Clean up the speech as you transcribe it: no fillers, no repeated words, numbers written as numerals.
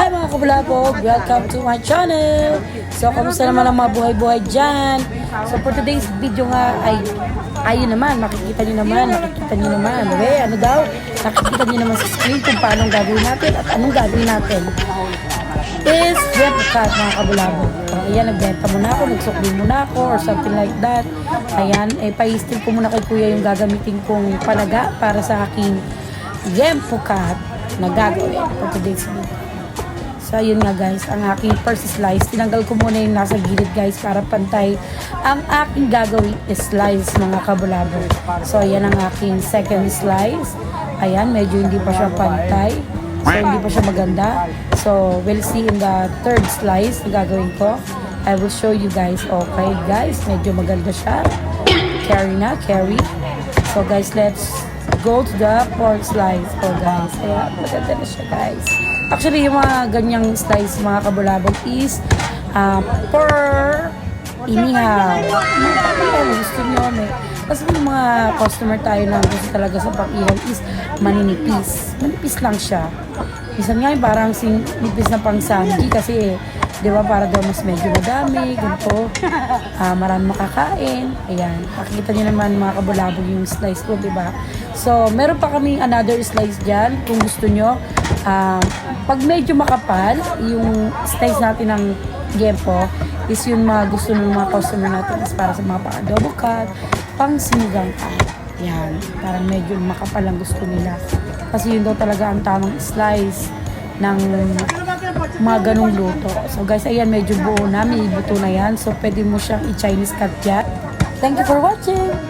Hi mga kabulabog! Welcome to my channel! So, kamusta naman ang mga buhay-buhay dyan? So, for today's video nga ay ayun naman, makikita nyo naman. Ano daw? Nakikita nyo naman sa screen kung paano gagawin natin at anong gagawin natin. Is replica mga kabulabog. Ayan, nagbenta muna ako, nagsukli muna ako or something like that. Ayan, pa-istil ko muna kay kuya yung gagamitin kong palaga para sa aking Gempukat na gagawin for today's video. So, ayun nga guys, ang aking first slice. Tinanggal ko muna yung nasa gilid guys para pantay. Ang aking gagawin is slice mga kabulabog. So, ayan ang aking second slice. Ayan, medyo hindi pa siya pantay. So, hindi pa siya maganda. So, we'll see in the third slice na gagawin ko. I will show you guys. Okay guys, medyo maganda siya. Carry. So guys, let's go to the fourth slice. Oh guys, ayan, maganda na siya guys. Actually, yung mga ganyang slice mga kabulabog is per inihaw. Gusto nyo kasi yung mga customer tayo na gusto talaga sa pag-ihaw is maninipis. Manipis lang siya. Minsan nga parang nipis na pang sandy kasi di ba para daw mas medyo madami, ganito. Marami makakain. Ayan. Makikita niyo naman mga kabulabog yung slice ko, di ba? So, meron pa kami another slice dyan kung gusto nyo. Pag medyo makapal, yung slice natin ng gempo is yung mga gusto ng mga customer natin is para sa mga pang-adobo cut, pang sinigang cut. Yan. Parang medyo makapal ang gusto nila. Kasi yun daw talaga ang tamang slice ng mga ganong luto. So guys, ayan, medyo buo na. May buto na yan. So pwede mo siyang i-Chinese cut yan. Thank you for watching!